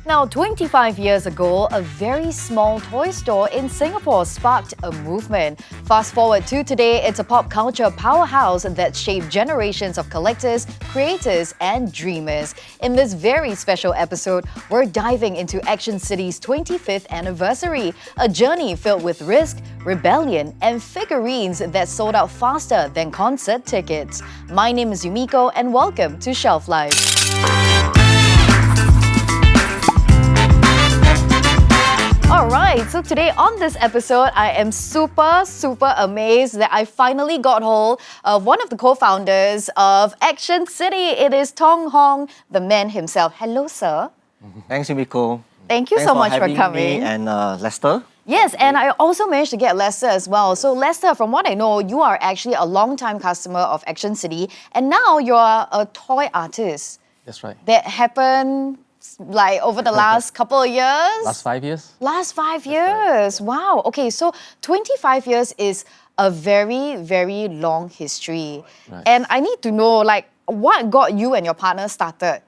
Now, 25 years ago, a very small toy store in Singapore sparked a movement. Fast forward to today, it's a pop culture powerhouse that shaped generations of collectors, creators, and dreamers. In this very special episode, we're diving into Action City's 25th anniversary, a journey filled with risk, rebellion, and figurines that sold out faster than concert tickets. My name is Yumiko, and welcome to Shelf Life. Alright, so today on this episode, I am super amazed that I finally got hold of one of the co-founders of Action City. It is Tong Hong, the man himself. Hello, sir. Thanks, Yumiko. Thank you so much for having coming. Me and Lester. Yes, and I also managed to get Lester as well. So Lester, from what I know, you are actually a long-time customer of Action City, and now you're a toy artist. That's right. That happened like over the last couple of years? Last 5 years. Last 5 years. Wow. Okay, so 25 years is a very long history. Right. And I need to know, like, what got you and your partner started?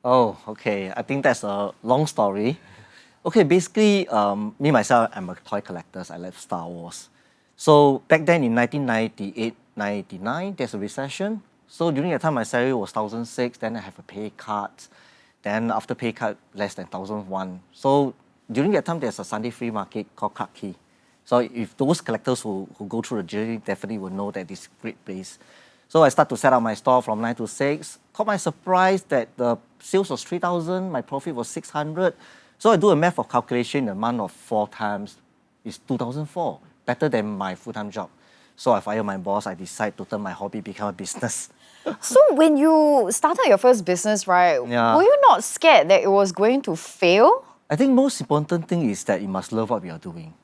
Oh, okay. I think that's a long story. Okay, basically, me myself, I'm a toy collector. I love Star Wars. So back then in 1998, 99, there's a recession. So during that time, my salary was 1,006. Then I have a pay cut. Then after pay cut, less than 1,001. So during that time, there's a Sunday free market called Clarke Quay. So if those collectors who go through the journey definitely will know that this is a great place. So I start to set up my store from 9 to 6. Caught my surprise that the sales was 3,000, my profit was 600. So I do a math of calculation in a month of 4 times is 2,004, better than my full-time job. So I fire my boss, I decide to turn my hobby become a business. So when you started your first business, right, Yeah. were you not scared that it was going to fail? I think most important thing is that you must love what we are doing.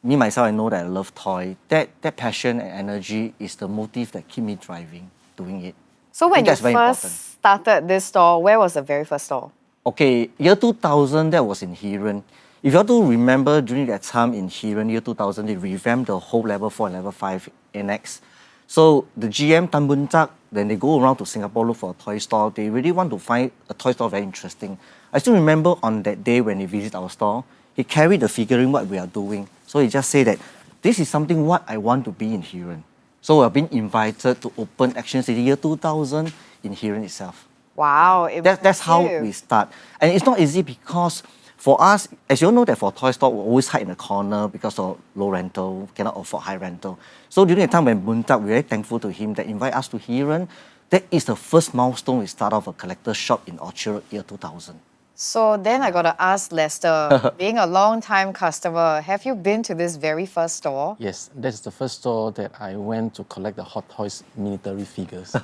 Me, myself, I know that I love toy. That passion and energy is the motive that keep me driving, doing it. So when you that's very first important. started this store, where was the very first store? Okay, year 2000, that was in Heeren. If you have to remember, during that time in Heeren, year 2000, they revamped the whole level 4 and level 5 annex. So the GM, Tan Boon Chak, when they go around to Singapore look for a toy store, they really want to find a toy store very interesting. I still remember on that day when he visited our store, he carried the figurine what we are doing. So he just said that, this is something what I want to be in Heeren. So we've been invited to open Action City year 2000 in Heeren itself. Wow, That's how we start. And it's not easy because for us, as you all know that for toy store, we always hide in the corner because of low rental, cannot afford high rental. So during the time when Boon Tak, we're very thankful to him that invite us to Heeren. That is the first milestone we start off a collector shop in Orchard year 2000. So then I gotta ask Lester, being a long-time customer, have you been to this very first store? Yes, that's the first store that I went to collect the Hot Toys military figures.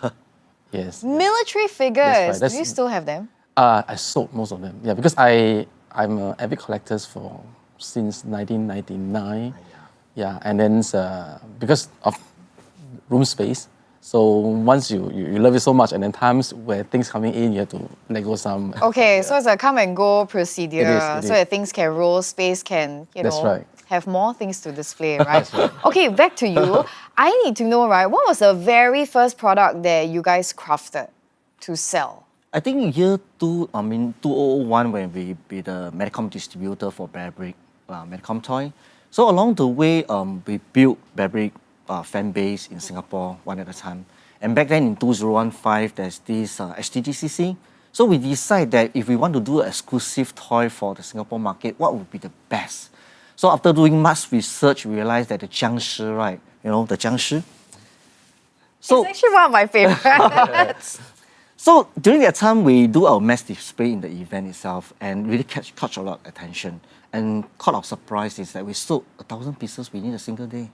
Yes. Military figures, That's do you still have them? I sold most of them. Yeah, because I'm an avid collector since 1999. Yeah, and then because of room space, so once you love it so much, and then times where things coming in, you have to let go some. Okay, so it's a come and go procedure, It is. so that things can roll, space can, That's right. have more things to display, right? Okay, back to you. I need to know, right, what was the very first product that you guys crafted to sell? I think year 2001 when we be the Medicom distributor for Bearbrick Medicom toy. So along the way, we built Bearbrick fan base in Singapore one at a time. And back then in 2015, there's this STGCC. So we decided that if we want to do an exclusive toy for the Singapore market, what would be the best? So after doing much research, we realized that the Jiangshi, right? You know, the Jiangshi. So, It's actually one of my favorites. so during that time, we do our mass display in the event itself and really catch a lot of attention. And caught our surprise is that we sold 1,000 pieces within a single day.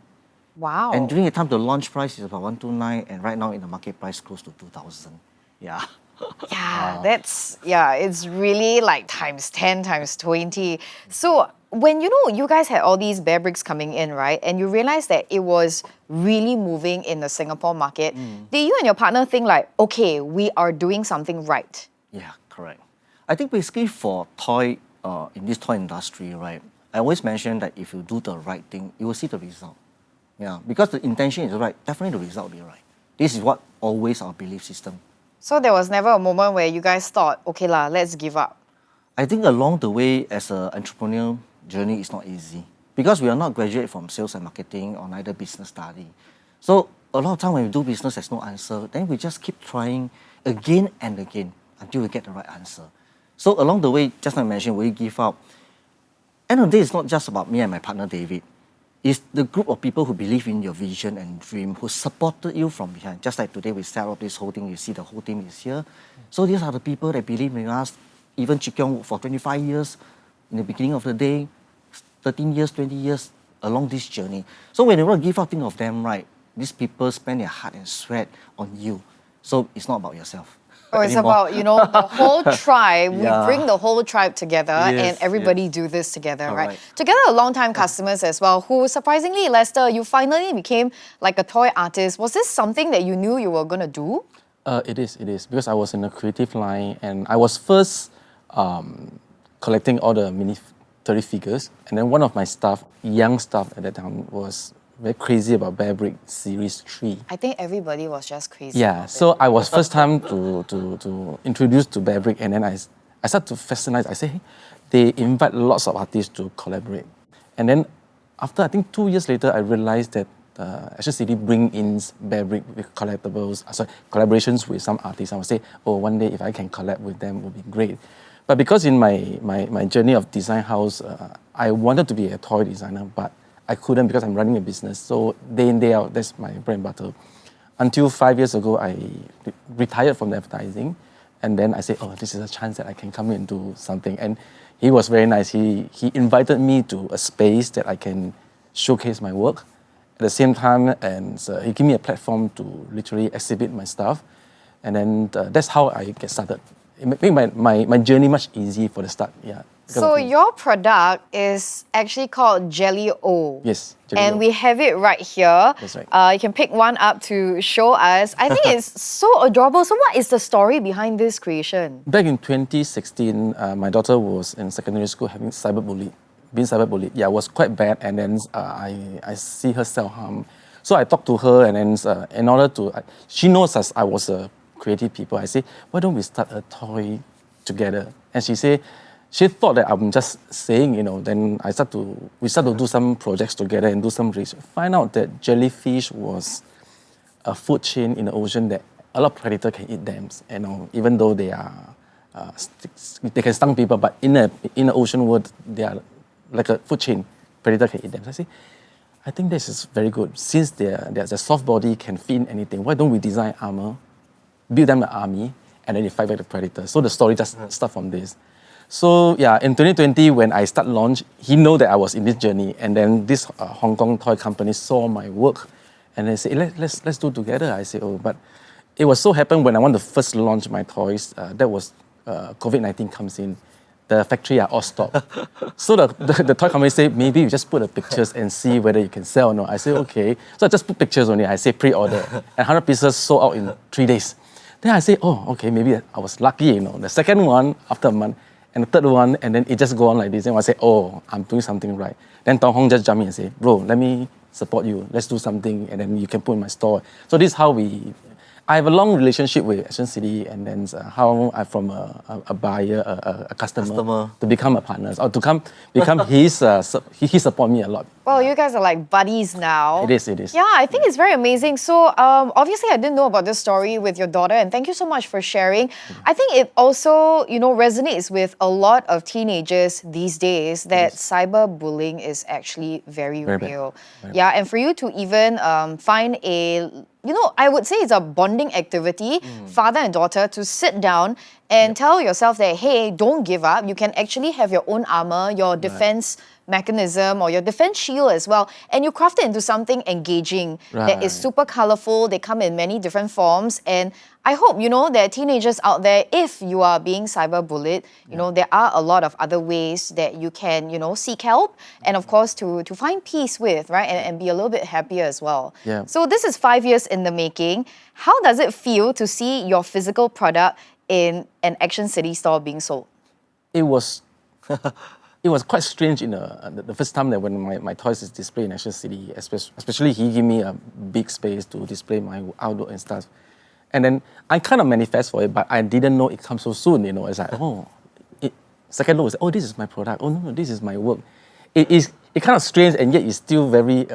Wow. And during the time, the launch price is about 129, and right now in the market price close to 2,000. Yeah. Yeah, it's really like times 10, times 20. So when you guys had all these bear bricks coming in, right? And you realized that it was really moving in the Singapore market, did you and your partner think like, okay, we are doing something right? Yeah, correct. I think basically for toy, in this toy industry, right, I always mention that if you do the right thing, you will see the result. Yeah, because the intention is right, definitely the result will be right. This is what always our belief system. So there was never a moment where you guys thought, okay lah, let's give up. I think along the way as an entrepreneurial journey is not easy because we are not graduate from sales and marketing or neither business study. So a lot of time when we do business, there's no answer. Then we just keep trying again and again until we get the right answer. So along the way, just like I mentioned, we give up. End of the day, it's not just about me and my partner David. It's the group of people who believe in your vision and dream, who supported you from behind. Just like today, we set up this whole thing. You see the whole team is here. So these are the people that believe in us. Even Chee Kiong worked for 25 years. In the beginning of the day, 13 years, 20 years along this journey. So when you want to give up, think of them, right? These people spend their heart and sweat on you. So it's not about yourself. Or it's anymore. about, the whole tribe. Yeah. We bring the whole tribe together and Yes, everybody yes. do this together, right? Correct. Together, long-time customers as well, who surprisingly, Lester, you finally became like a toy artist. Was this something that you knew you were going to do? It is. Because I was in a creative line and I was first collecting all the mini 30 figures. And then one of my staff, young staff at that time, was very crazy about Bear Brick Series 3. I think everybody was just crazy. Yeah, about so it. I was first time to introduce to Bear Brick, and then I started to fascinate. I say, hey, they invite lots of artists to collaborate. And then after, I think 2 years later, I realized that Action City bring in Bear Brick with collaborations with some artists. I would say, oh, one day if I can collab with them, it would be great. But because in my journey of design house, I wanted to be a toy designer, but I couldn't because I'm running a business. So day in, day out, that's my bread and butter. Until 5 years ago, I retired from the advertising. And then I said, oh, this is a chance that I can come in and do something. And he was very nice. He invited me to a space that I can showcase my work. At the same time, and he gave me a platform to literally exhibit my stuff. And then that's how I get started. It made my journey much easier for the start, yeah. So your product is actually called Jelly O. Yes, Jelly And O. we have it right here. That's right. You can pick one up to show us. I think it's so adorable. So what is the story behind this creation? Back in 2016, my daughter was in secondary school being cyberbullied. Yeah, it was quite bad. And then I see her self-harm. So I talked to her, and then in order to, she knows as I was a creative people. I say, why don't we start a toy together? And she thought that I'm just saying, then we start to do some projects together and do some research. Find out that jellyfish was a food chain in the ocean that a lot of predators can eat them. Even though they are, they can sting people, but in the ocean world, they are like a food chain. Predator can eat them. So I say, I think this is very good. Since their soft body can fit in anything, why don't we design armor, build them an army, and then they fight back the predators? So the story just starts from this. So yeah, in 2020, when I start launch, he know that I was in this journey, and then this Hong Kong toy company saw my work, and they said, let's do together. I said, oh, but it was so happened when I want to first launch my toys, that was COVID-19 comes in. The factory are all stopped. So the toy company said, maybe you just put the pictures and see whether you can sell or not. I said, okay. So I just put pictures only. I say pre-order, and 100 pieces sold out in 3 days. Then I say, oh, okay, maybe I was lucky, The second one, after a month, and the third one, and then it just go on like this. And I say, oh, I'm doing something right. Then Tong Hong just jump in and say, bro, let me support you. Let's do something, and then you can put in my store. So this is how I have a long relationship with Action City, and then how I from a buyer, a customer to become a partner, or to become his, he support me a lot. Well, you guys are like buddies now. It is. Yeah, I think it's very amazing. So obviously I didn't know about this story with your daughter, and thank you so much for sharing. I think it also, resonates with a lot of teenagers these days that cyberbullying is actually very real. Yeah, and for you to even find I would say it's a bonding activity, father and daughter, to sit down and tell yourself that, hey, don't give up. You can actually have your own armor, your defense mechanism, or your defense shield as well. And you craft it into something engaging that is super colorful. They come in many different forms. And I hope, there are teenagers out there, if you are being cyberbullied, there are a lot of other ways that you can, seek help. And of course, to find peace with, right? And be a little bit happier as well. Yeah. So this is 5 years in the making. How does it feel to see your physical product in an Action City store being sold? It was quite strange in the first time that when my toys is displayed in Action City, especially he gave me a big space to display my outdoor and stuff. And then I kind of manifest for it, but I didn't know it comes so soon, It's like, second look is, oh, this is my product. Oh no, this is my work. It kind of strange, and yet it's still very.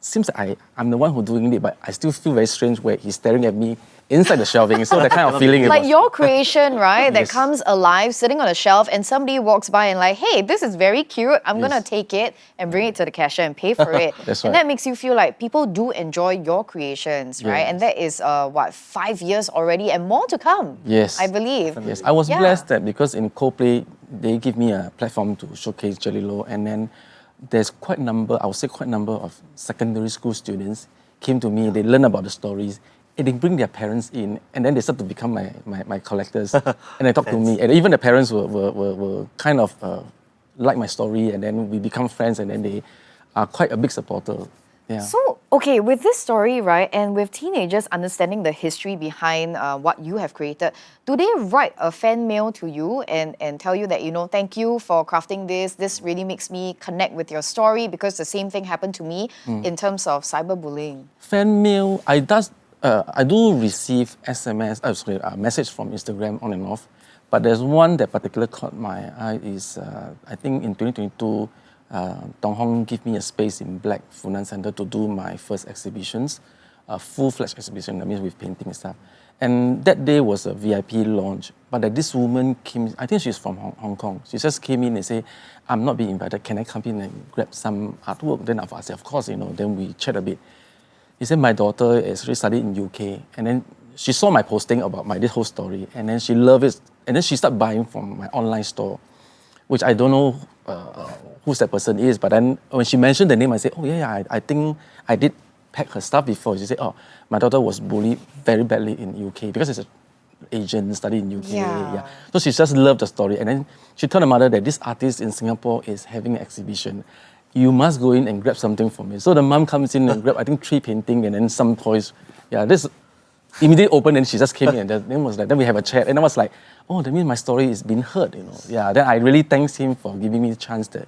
Seems like I'm the one who's doing it, but I still feel very strange where he's staring at me inside the shelving. So that kind of feeling. Like was, your creation, right, that Yes. comes alive sitting on a shelf and somebody walks by and like, hey, this is very cute. I'm going to Yes. take it and bring it to the cashier and pay for it. That's And right. that makes you feel like people do enjoy your creations, right? And that is, 5 years already and more to come. Yes. I believe. Yes, I was Yeah. blessed that because in Coldplay, they give me a platform to showcase Jelly Roll, and then there's quite a number of secondary school students came to me, they learn about the stories, and they bring their parents in, and then they start to become my collectors, and they talk to me, and even the parents were kind of like my story, and then we become friends, and then they are quite a big supporter. Yeah. So, okay, with this story, right, and with teenagers understanding the history behind what you have created, do they write a fan mail to you and tell you that, thank you for crafting this, this really makes me connect with your story because the same thing happened to me in terms of cyberbullying? Fan mail, I do receive SMS, message from Instagram on and off, but there's one that particularly caught my eye is, I think in 2022, Dong Hong gave me a space in Black Funan Center to do my first exhibitions, a full-fledged exhibition, that means with painting and stuff. And that day was a VIP launch, but this woman came, I think she's from Hong Kong. She just came in and said, I'm not being invited, can I come in and grab some artwork? Then I said, of course, then we chat a bit. He said, my daughter actually studied in UK, and then she saw my posting about this whole story, and then she loved it, and then she started buying from my online store, which I don't know who that person is, but then when she mentioned the name, I said, oh yeah, I think I did pack her stuff before. She said, oh, my daughter was bullied very badly in UK because it's an Asian, studied in UK. Yeah. So she just loved the story, and then she told her mother that this artist in Singapore is having an exhibition. You must go in and grab something for me. So the mom comes in and grab, I think, 3 paintings and then some toys. Yeah, this immediately opened and she just came in and then we have a chat, and I was like, oh, that means my story is being heard, Yeah, then I really thanks him for giving me the chance to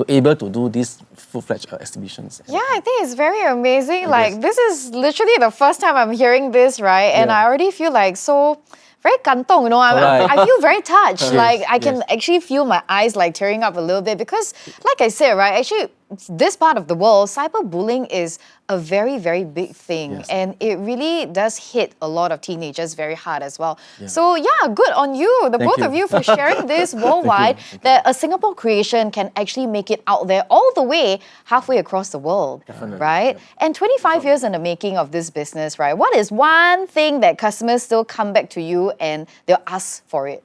able to do these full-fledged exhibitions. Yeah, I think it's very amazing. Like, this is literally the first time I'm hearing this, right? And I already feel like so very kantong, I feel very touched. Like, I can actually feel my eyes like tearing up a little bit because, like I said, right, actually, this part of the world, cyberbullying is a very, very big thing. Yes. And it really does hit a lot of teenagers very hard as well. So yeah, good on you, the both of you, for sharing this worldwide, that a Singapore creation can actually make it out there all the way halfway across the world, right? And 25 years in the making of this business, right? What is one thing that customers still come back to you and they'll ask for it?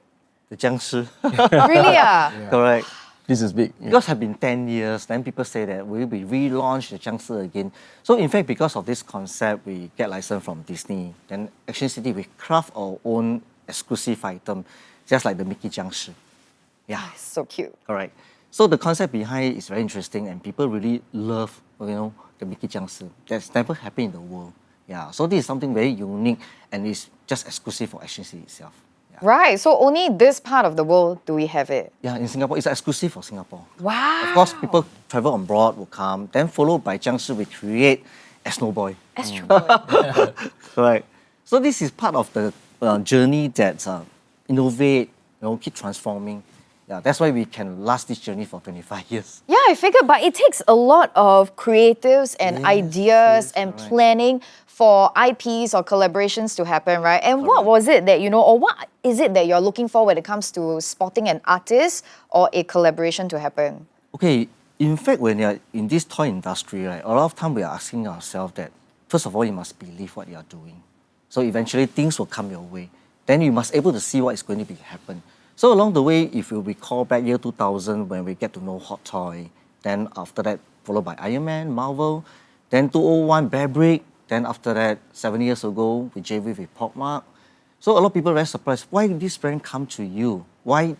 The 僵尸. Really? Correct. This is big. Yeah. Because it's been 10 years, then people say that will we relaunch the 僵尸 again? So in fact, because of this concept, we get license from Disney. Then Action City, we craft our own exclusive item, just like the Mickey 僵尸. Yeah, So cute. correct. So the concept behind it is very interesting, and people really love, the Mickey 僵尸. That's never happened in the world. Yeah, so this is something very unique, and it's just exclusive for Action City itself. Right, so only this part of the world do we have it. Yeah, in Singapore, it's exclusive for Singapore. Wow. Of course, people travel abroad will come. Then followed by 僵尸, we create a snowboy. Astro Boy. Right. So this is part of the journey that innovate, keep transforming. Yeah, that's why we can last this journey for 25 years. Yeah, I figured, but it takes a lot of creatives and ideas and correct. planning for IPs or collaborations to happen, right? And what was it that, or what is it that you're looking for when it comes to spotting an artist or a collaboration to happen? Okay, in fact, when you're in this toy industry, right, a lot of time we are asking ourselves that, first of all, you must believe what you are doing. So eventually things will come your way. Then you must able to see what is going to be happen. So along the way, if you recall back year 2000 when we get to know Hot Toy, then after that followed by Iron Man, Marvel, then 2001 Bear Brick, then after that 7 years ago we JV with Pogmark. So a lot of people are very surprised, why did this brand come to you? Why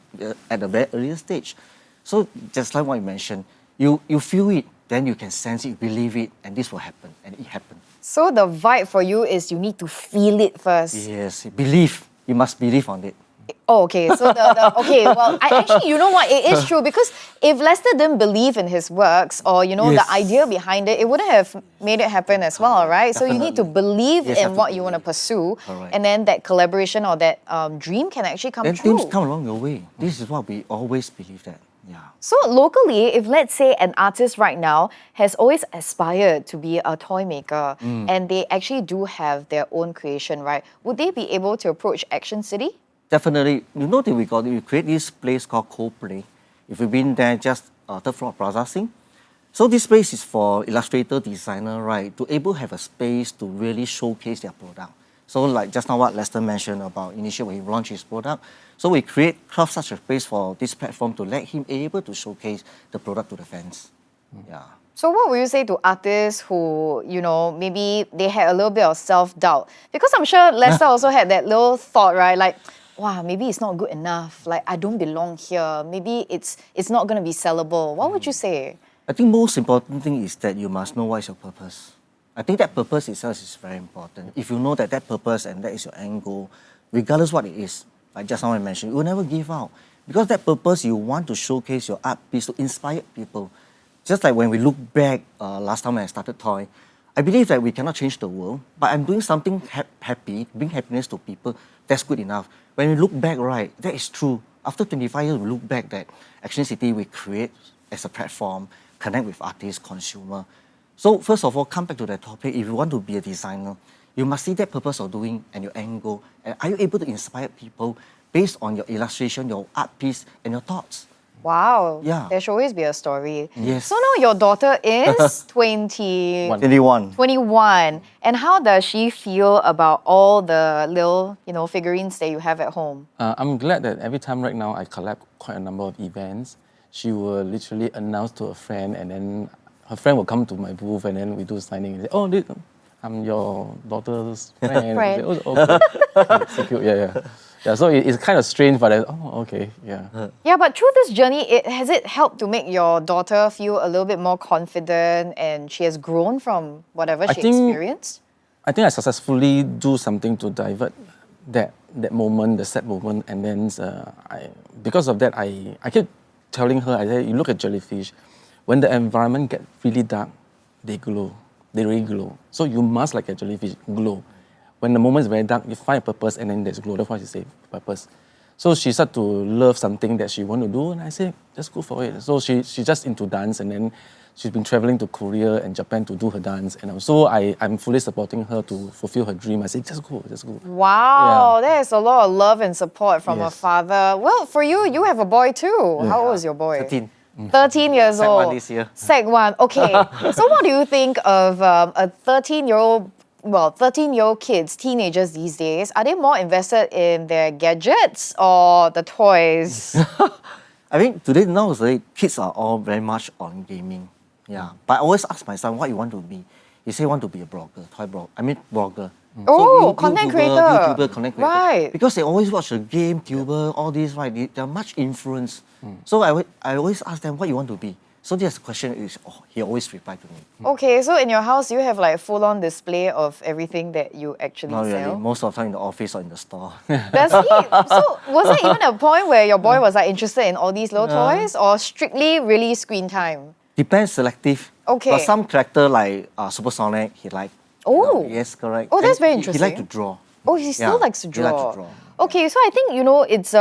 at a very earlier stage? So just like what you mentioned, you feel it, then you can sense it, you believe it, and this will happen, and it happened. So the vibe for you is you need to feel it first. Yes, believe. You must believe on it. Oh, okay. So okay. Well, actually, you know what? It is true because if Lester didn't believe in his works or the Yes. idea behind it, it wouldn't have made it happen as well, right? So you need to believe Yes, have in to what you want to believe. pursue, Correct. and then that collaboration or that dream can actually come Then true. things come along your way. This is what we always believe that. Yeah. So locally, if let's say an artist right now has always aspired to be a toy maker and they actually do have their own creation, right? Would they be able to approach Action City? Definitely. You know that we create this place called Co-Play. If you've been there, just third floor of Plaza Sing. So this place is for illustrator, designer, right, to able have a space to really showcase their product. So like just now what Lester mentioned about initially when he launched his product. So we craft such a space for this platform to let him able to showcase the product to the fans. Yeah. So what would you say to artists who, maybe they had a little bit of self-doubt? Because I'm sure Lester also had that little thought, right? Like, wow, maybe it's not good enough. Like, I don't belong here. Maybe it's not going to be sellable. What would you say? I think most important thing is that you must know what is your purpose. I think that purpose itself is very important. If you know that purpose and that is your end goal, regardless what it is, like just now I mentioned, you will never give up. Because that purpose, you want to showcase your art piece to inspire people. Just like when we look back last time when I started Toy, I believe that we cannot change the world, but I'm doing something happy, bring happiness to people, that's good enough. When we look back, right, that is true. After 25 years, we look back that Action City we create as a platform, connect with artists, consumer. So first of all, come back to that topic. If you want to be a designer, you must see that purpose of doing and your end goal. And are you able to inspire people based on your illustration, your art piece, and your thoughts? Wow. Yeah. There should always be a story. Yes. So now your daughter is 21. 21. And how does she feel about all the little, figurines that you have at home? I'm glad that every time right now I collect quite a number of events, she will literally announce to a friend and then her friend will come to my booth and then we do signing and say, oh, I'm your daughter's friend. Friend. I say, oh, okay. So cute, yeah. Yeah, so it's kind of strange, but okay, yeah. Yeah, but through this journey, has it helped to make your daughter feel a little bit more confident and she has grown from whatever she experienced? I think I successfully do something to divert that moment, the sad moment, and then because of that, I keep telling her, I say, you look at jellyfish, when the environment gets really dark, they glow, they really glow. So you must, like a jellyfish, glow. When the moment is very dark, you find a purpose and then there's glow. That's why she say purpose. So she started to love something that she want to do, and I say, just go for it. So she's just into dance, and then she's been traveling to Korea and Japan to do her dance. And so I'm fully supporting her to fulfill her dream. I say, just go. Wow, Yeah. there's a lot of love and support from a Yes. father. Well, for you, you have a boy too. How old is your boy? 13. 13 years Sec old. one this year. Sec 1. Okay. So what do you think of a 13-year-old kids, teenagers these days? Are they more invested in their gadgets or the toys? I mean, nowadays, kids are all very much on gaming. Yeah. But I always ask my son, what you want to be? He say, want to be a blogger, blogger. Oh, content creator. YouTuber, content creator. Right. Because they always watch the game, tuber, all these, right? They're much influence. So I always ask them, what you want to be? So this question is, he always reply to me. Okay, so in your house, you have like full-on display of everything that you actually Not sell? really. Most of the time in the office or in the store. Does he? So was there even a point where your boy was like interested in all these little toys, or strictly really screen time? Depends, selective. Okay. But some character like Supersonic, he like. Oh. Yes, correct. Oh, that's And very He like interesting. to draw. Oh, he still Yeah, likes to he draw. likes to draw. Okay, so I think it's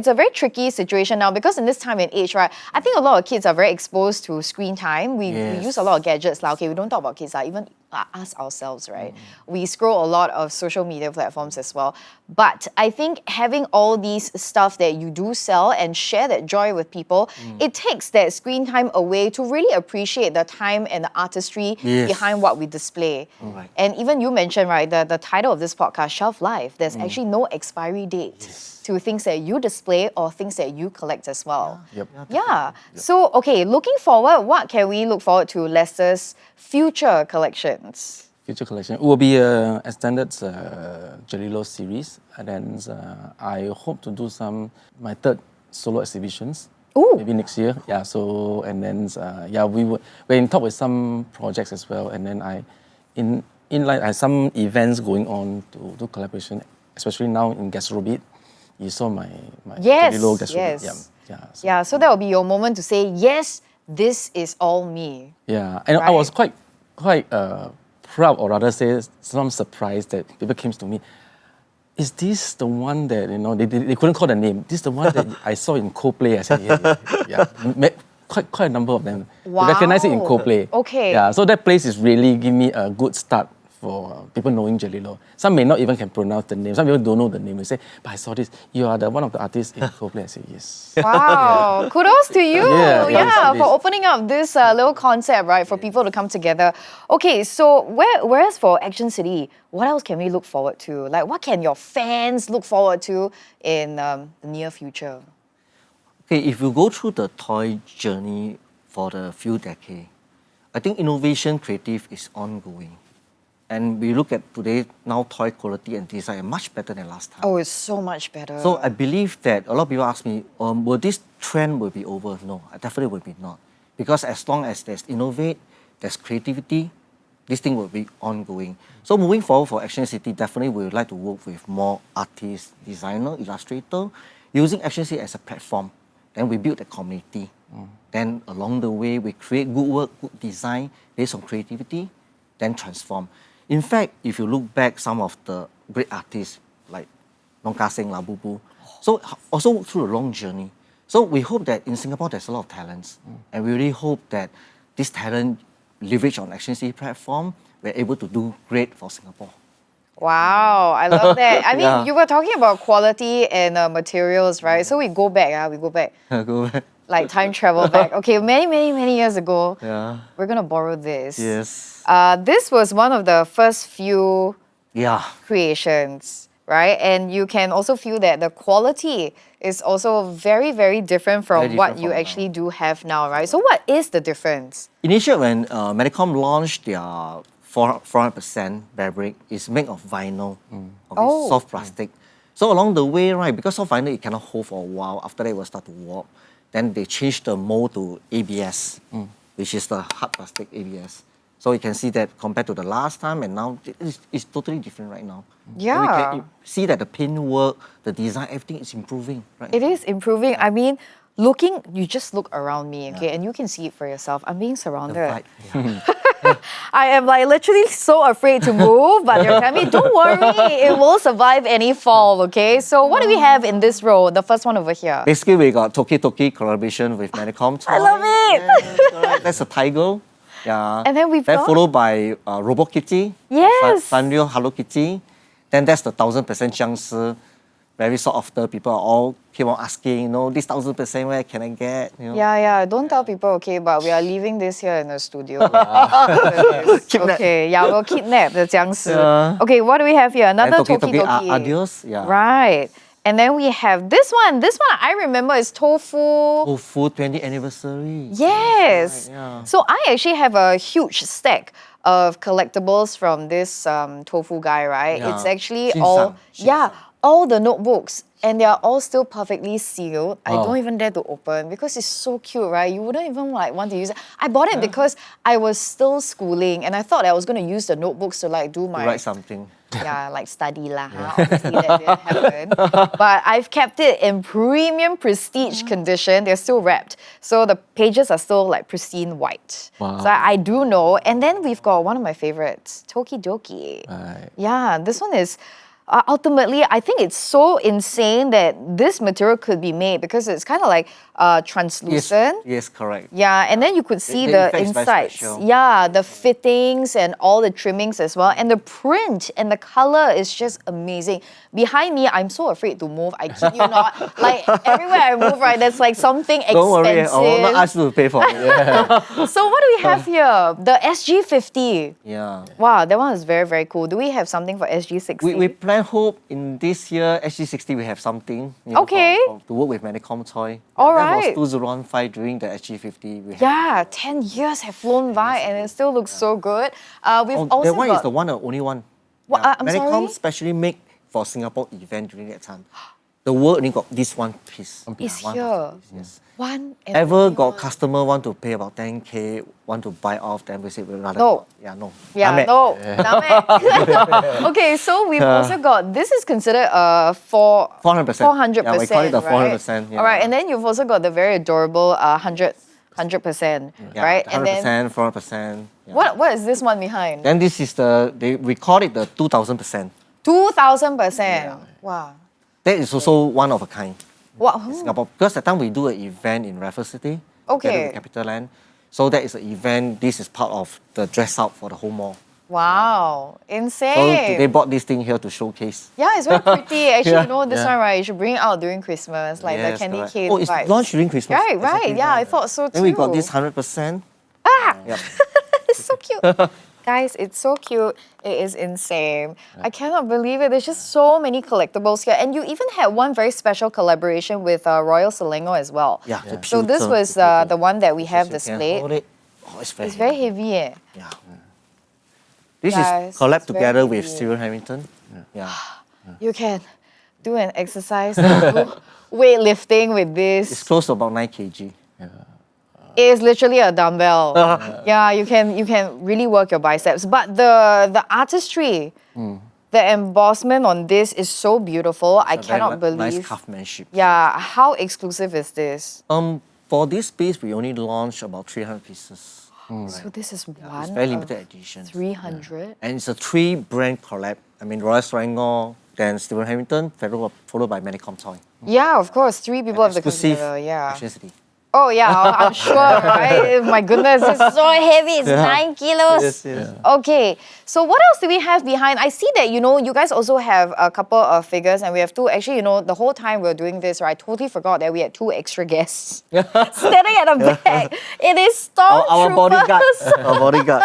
a very tricky situation now because in this time and age, right? I think a lot of kids are very exposed to screen time. We Yes. use a lot of gadgets. Like, okay, we don't talk about kids. Even us ourselves, right? We scroll a lot of social media platforms as well. But I think having all these stuff that you do sell and share that joy with people, it takes that screen time away to really appreciate the time and the artistry Yes. behind what we display. Alright. And even you mentioned, right, the title of this podcast, Shelf Life, there's actually no expiry date to things that you display or things that you collect as well. Yep. Yeah. So, okay, looking forward, what can we look forward to Lester's future collections? Future collection it will be a extended Jelilo series, and then I hope to do my third solo exhibitions. Ooh. Maybe next year. Yeah. So and then we're in talk with some projects as well, and then I have some events going on to do collaboration, especially now in Gastrobit. you saw my Yes, Jelly Roll, that's yes. really, yeah. Yeah, so that will be your moment to say, yes, this is all me. Yeah, and I Right. was quite proud, or rather say, some surprised that people came to me. Is this the one that, they couldn't call the name. This is the one that I saw in Coldplay. I said, yeah. Quite a number of them. Wow. They recognize it in Coldplay. Okay. Yeah, so that place is really give me a good start for people knowing Jelilo. Some may not even can pronounce the name. Some people don't know the name. They say, but I saw this. You are one of the artists in Coldplay. I say, yes. Wow, kudos to you. Yeah, it is. For opening up this little concept, right, for people to come together. Okay, so whereas for Action City, what else can we look forward to? Like, what can your fans look forward to in the near future? Okay, if you go through the toy journey for the few decades, I think innovation creative is ongoing. And we look at today, now toy quality and design are much better than last time. Oh, it's so much better. So I believe that a lot of people ask me, will this trend will be over? No, I definitely will be not. Because as long as there's innovate, there's creativity, this thing will be ongoing. So moving forward for Action City, definitely we would like to work with more artists, designer, illustrator, using Action City as a platform. Then we build a community. Then along the way, we create good work, good design based on creativity, then transform. In fact, if you look back, some of the great artists like Nong Ka Seng, La Bubu, so also through a long journey. So we hope that in Singapore there's a lot of talents, and we really hope that this talent leverage on Action City platform, we're able to do great for Singapore. Wow, I love that. I mean, Yeah. you were talking about quality and materials, right? So we go back, Go back. like time travel back. Okay, many years ago, Yeah. we're gonna borrow this. Yes. This was one of the first few Yeah. creations, right? And you can also feel that the quality is also very, very different from Very what different you from actually do have now, right? So what is the difference? Initially, when Medicom launched their 400% fabric, it's made of vinyl, Oh. soft plastic. So along the way, right, because soft vinyl, it cannot hold for a while. After that, it will start to warp. Then they changed the mold to ABS, which is the hard plastic ABS. So you can see that compared to the last time, and now it's totally different right now. And we Yeah. can see that the paint work, the design, everything is improving. Right? It is improving. I mean, you just look around me, okay, and you can see it for yourself. I'm being The surrounded. vibe, yeah. I am like literally so afraid to move, but they're telling me, don't worry, it will survive any fall, okay? So what do we have in this row? The first one over here. Basically, we got Toki Toki collaboration with Medicom. I love it! Yeah, correct. That's a tiger. Yeah. And then we've Then got- followed by Robot Kitty. Yes. Sanrio Hello Kitty. Then that's the 1000% 僵尸. Very sought after. People are all keep on asking, this 1000% where can I get? Yeah, don't tell people, okay, but we are leaving this here in the studio. Kidnap. Okay, yeah, we'll kidnap the 僵尸. Yeah. Okay, what do we have here? Another And Toki Toki Toki Toki. Adios. Yeah. Right. And then we have this one. This one I remember is tofu. Tofu 20th anniversary. Yes. Right, yeah. So I actually have a huge stack of collectibles from this tofu guy, right? Yeah. It's actually Shin-san. all the notebooks. And they are all still perfectly sealed. I Wow. don't even dare to open because it's so cute, right? You wouldn't even want to use it. I bought it because I was still schooling and I thought I was going to use the notebooks to do my... To write something. Yeah, like study lah. Obviously that didn't happen. But I've kept it in premium prestige condition. They're still wrapped. So the pages are still like pristine white. Wow. So I do know. And then we've got one of my favorites, Toki Doki. Right. Yeah, this one is... ultimately, I think it's so insane that this material could be made because it's kind of like translucent. Yes, correct. Yeah, and then you could see The the effect's very insides. special. Yeah, the fittings and all the trimmings as well. And the print and the color is just amazing. Behind me, I'm so afraid to move. I kid you not. Like everywhere I move, right, there's like something Don't worry, expensive. I will not ask you to pay for it. So what do we have here? The SG50. Yeah. Wow, that one is very, very cool. Do we have something for SG60? We plan hope in this year, SG60, we have something. Okay. To work with Medicom Toy. All that right. was 2015 during the SG50. We had, Yeah, 10 years have flown by and it still looks so good. We've also that one got... is the one and only one. What, I'm Medicom sorry? specially make for Singapore event during that time. The world only got this one piece. It's one here. of the piece, yes. One and Ever only got one. customer want to pay about 10K, want to buy off, then we say we'd rather No. not. Yeah, no. Yeah, Damn it. no. Damn it. Okay, so we've also got, this is considered a 400%. 400%. Yeah, we call it the right? 400%, yeah. All right, and then you've also got the very adorable 100%, Yeah, right? 100%, And then 400%. Yeah. what is this one behind? Then this is we call it the 2000%. 2000%. Wow. That is also one of a kind Wow. in Singapore. Because that time we do an event in Raffles City, Okay. together with CapitaLand. So that is an event, this is part of the dress up for the whole mall. Wow. So Insane. they bought this thing here to showcase. Yeah, it's very pretty. Actually, Yeah. you know, this Yeah. one, right, you should bring it out during Christmas, like the Yes, candy correct. cane Oh, it's vibes. launched during Christmas. Right, right. Exactly, Yeah, I thought so too. Then we got this 100%. Yep. It's so cute. Guys, it's so cute. It is insane. I cannot believe it. There's just so many collectibles here. And you even had one very special collaboration with Royal Selangor as well. Yeah. So this was the one that we have displayed. Hold it. Oh, it's very It's very heavy. Eh? Yeah. This Guys, is collab it's very together with heavy. Stephen Hamilton. Yeah. You can do an exercise, do weightlifting with It's this. close to about 9 kg. It is literally a dumbbell. Yeah, you can really work your biceps. But the artistry, the embossment on this is so beautiful. I A very cannot believe. Nice craftsmanship. Yeah, how exclusive is this? For this piece, we only launched about 300 pieces. So this is It's one very of limited edition. 300. And it's a 3-brand collab. I mean, Royal Selangor, then Stephen Hamilton, followed by Medicom Toy. Yeah, of course, 3 people have to come Exclusive together. Yeah. Action City. Oh yeah, I'm sure, right? My goodness, it's so heavy. It's 9 kilos. Yes, yes. Okay, so what else do we have behind? I see that, you guys also have a couple of figures, and we have 2. Actually, the whole time we're doing this, right, I totally forgot that we had 2 extra guests standing at the back. It is Our bodyguard. stormtroopers. Our bodyguard.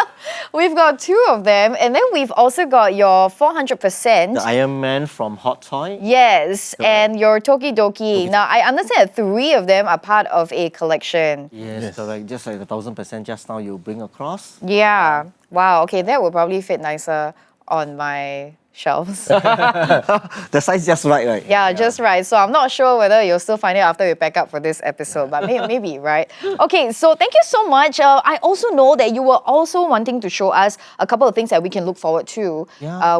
We've got 2 of them, and then we've also got your 400%. The Iron Man from Hot Toy. Yes, and your Tokidoki. Now, I understand that 3 of them are part of a collection. Yes, correct. Just like the 1000% just now you bring across. Yeah. Wow. Okay, that would probably fit nicer on my shelves. The size just right? Yeah, just right. So I'm not sure whether you'll still find it after we pack up for this episode, but maybe, right? Okay, so thank you so much. I also know that you were also wanting to show us a couple of things that we can look forward to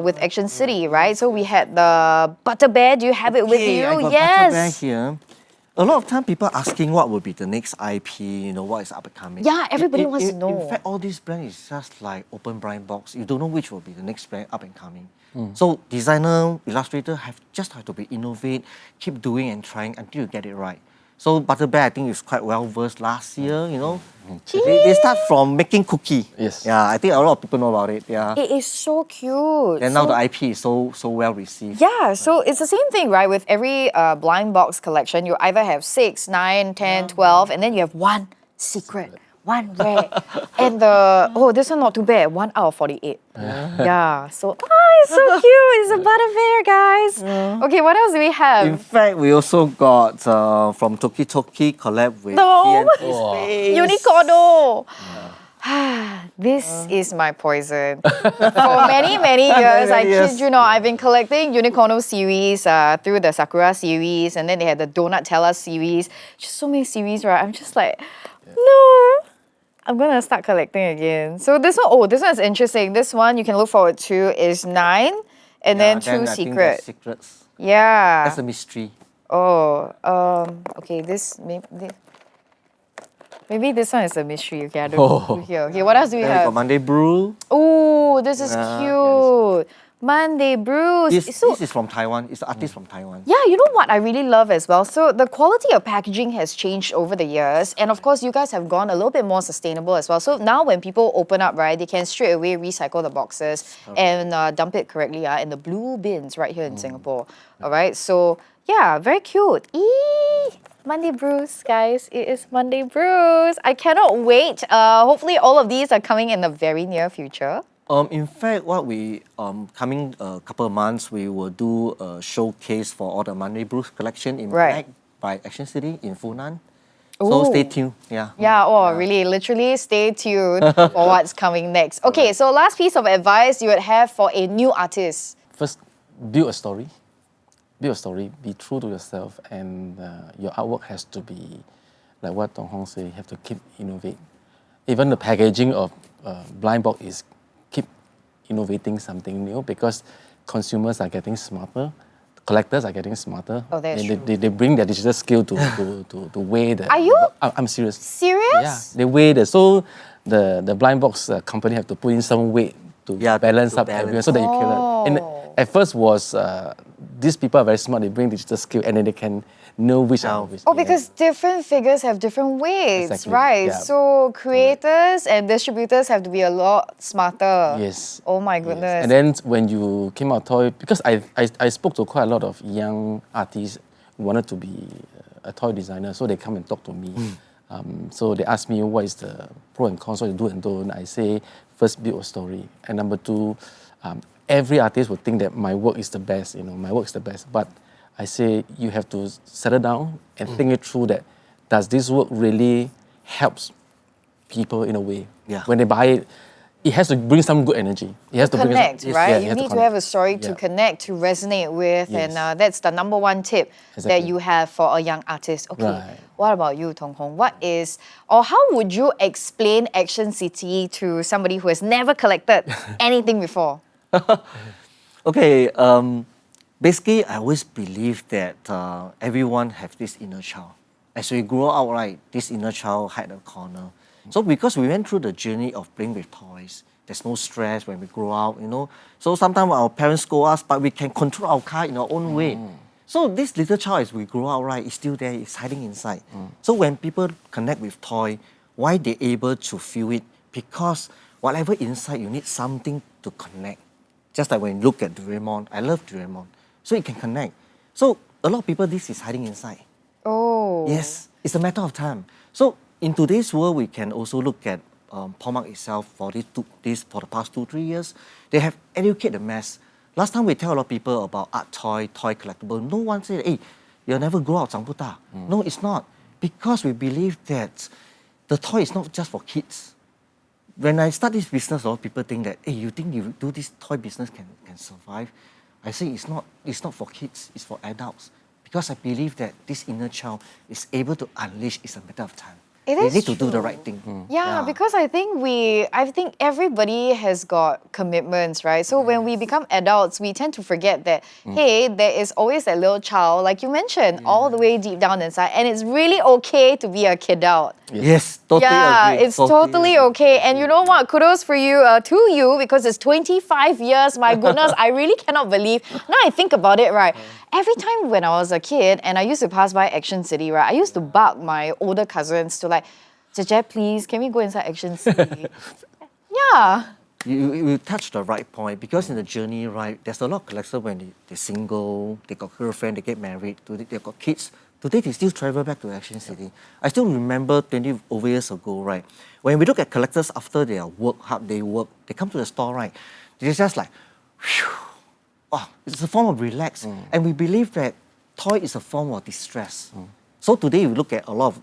with Action City, right? So we had the Butter Bear. Do you have it with you? I got Yes. Butter Bear here. A lot of time people asking what will be the next IP, what is up and coming. Yeah, everybody wants to know. In fact, all these brands is just like open blind box. You don't know which will be the next brand up and coming. So designer, illustrator just have to be innovate, keep doing and trying until you get it right. So Butter Bear, I think, is quite well versed last year, They start from making cookie. Yes. Yeah, I think a lot of people know about it. Yeah. It is so cute. And now So- the IP is so well received. Yeah, so it's the same thing, right? With every blind box collection, you either have 6, 9, 10, 12, and then you have one secret, one rare. And this one not too bad, 1 out of 48. Yeah, so, it's so cute. It's a Butter Bear, guys. Okay, what else do we have? In fact, we also got from Toki Toki collab with No. TNT Space. Unicorno. This is my poison. For many, many years, I Yes. kid you not, I've been collecting Unicorno series through the Sakura series, and then they had the Donatella series. Just so many series, right? I'm just like, no. I'm gonna start collecting again. So this one is interesting. This one you can look forward to is 9, and then 2 I think secret. that's secrets. Yeah. That's a mystery. Okay. Maybe this one is a mystery. Okay, I don't know. Here. Okay, what else do we Then we have? got Monday Brew. Oh, this is Yeah, cute. Monday Brews. This So, is from Taiwan. It's an artist from Taiwan. yeah, you know what I really love as well? So the quality of packaging has changed over the years. And of course, you guys have gone a little bit more sustainable as well. So now when people open up, right, they can straight away recycle the boxes and dump it correctly in the blue bins right here in Singapore. All right, so yeah, very cute. Monday Brews, guys. It is Monday Brews. I cannot wait. Hopefully all of these are coming in the very near future. In fact, what we coming a couple of months, we will do a showcase for all the Monday Brews collection in Right. black by Action City in Funan. So stay tuned. Yeah. Yeah, really, literally stay tuned for what's coming next. Okay, so last piece of advice you would have for a new artist. First, build a story. build a story, be true to yourself, and your artwork has to be, like what Dong Hong say, you have to keep innovate. Even the packaging of blind box is keep innovating something new because consumers are getting smarter, collectors are getting smarter. Oh, that's and true. they bring their digital skill to weigh the. Are you I'm serious. serious? Yeah, they weigh so the blind box company have to put in some weight to Yeah, to balance up balance. everything so that you can. And at first was these people are very smart. They bring digital skill and then they can know which are which. Oh, because different figures have different weights, Exactly, right? yeah. So creators and distributors have to be a lot smarter. Yes. Oh my Yes. goodness. And then when you came out toy, because I spoke to quite a lot of young artists who wanted to be a toy designer, so they come and talk to me. So they ask me what is the pro and cons, what you do and don't. I say first build a story, and number two, every artist would think that my work is the best. My work is the best, but I say you have to settle down and think it through that does this work really helps people in a way? Yeah. When they buy it, it has to bring some good energy. It has to Connect, bring right? Yeah, you have need to connect. have a story to Yeah. connect, to resonate with, Yes. and that's the number one tip that Exactly. you have for a young artist. Okay, Right. what about you, Tong Hong? What is, or how would you explain Action City to somebody who has never collected anything before? Okay, basically, I always believe that everyone have this inner child. As we grow out, right, this inner child hide a corner. So because we went through the journey of playing with toys, there's no stress when we grow out, So sometimes our parents scold us, but we can control our car in our own way. So this little child, as we grow out, right, is still there, it's hiding inside. So when people connect with toy, why they able to feel it? Because whatever inside, you need something to connect. Just like when you look at Doraemon, I love Doraemon. So it can connect. So a lot of people, this is hiding inside. Oh. Yes, it's a matter of time. So in today's world, we can also look at Pomac itself for for the past 2-3 years. They have educated the mass. Last time we tell a lot of people about art toy collectible. No one said, hey, you'll never grow out, 长不大. No, it's not. Because we believe that the toy is not just for kids. When I start this business, a lot of people think that, hey, you think you do this toy business can survive? I say it's not for kids, it's for adults. Because I believe that this inner child is able to unleash, it's a matter of time. It We is need to do the true. right thing. Yeah, because I think everybody has got commitments, right? So when we become adults, we tend to forget that, hey, there is always that little child, like you mentioned, all the way deep down inside. And it's really okay to be a kid out. Yes, totally Yeah, agree. it's totally agree. okay. And you know what? Kudos for you, to you, because it's 25 years. My goodness, I really cannot believe. Now I think about it, right? Every time when I was a kid and I used to pass by Action City, right, I used to bug my older cousins to like, Jeje, please, can we go inside Action City? Yeah. You touched the right point because in the journey, right, there's a lot of collectors when they're single, they got girlfriend, they get married, they got kids. Today they still travel back to Action City. I still remember 20 over years ago, right, when we look at collectors after their work, hard day work, they come to the store, right, they're just like, whew, oh, it's a form of relax. And we believe that toy is a form of distress. So today we look at a lot of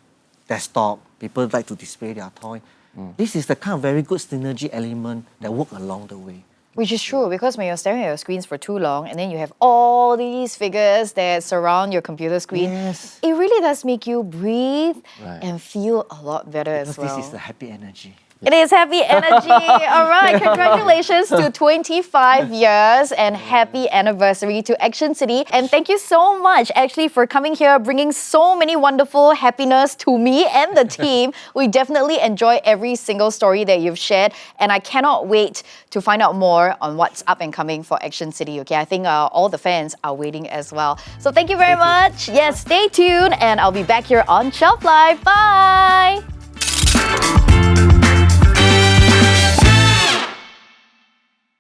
desktop, people like to display their toy. This is the kind of very good synergy element that work along the way. Which is true, because when you're staring at your screens for too long and then you have all these figures that surround your computer screen, Yes. it really does make you breathe Right. and feel a lot better as Because well. this is the happy energy. It is happy energy. All right, congratulations to 25 years and happy anniversary to Action City. And thank you so much actually for coming here, bringing so many wonderful happiness to me and the team. We definitely enjoy every single story that you've shared. And I cannot wait to find out more on what's up and coming for Action City. Okay, I think all the fans are waiting as well. So thank you very much. Yes, stay tuned and I'll be back here on Shelf Life. Bye.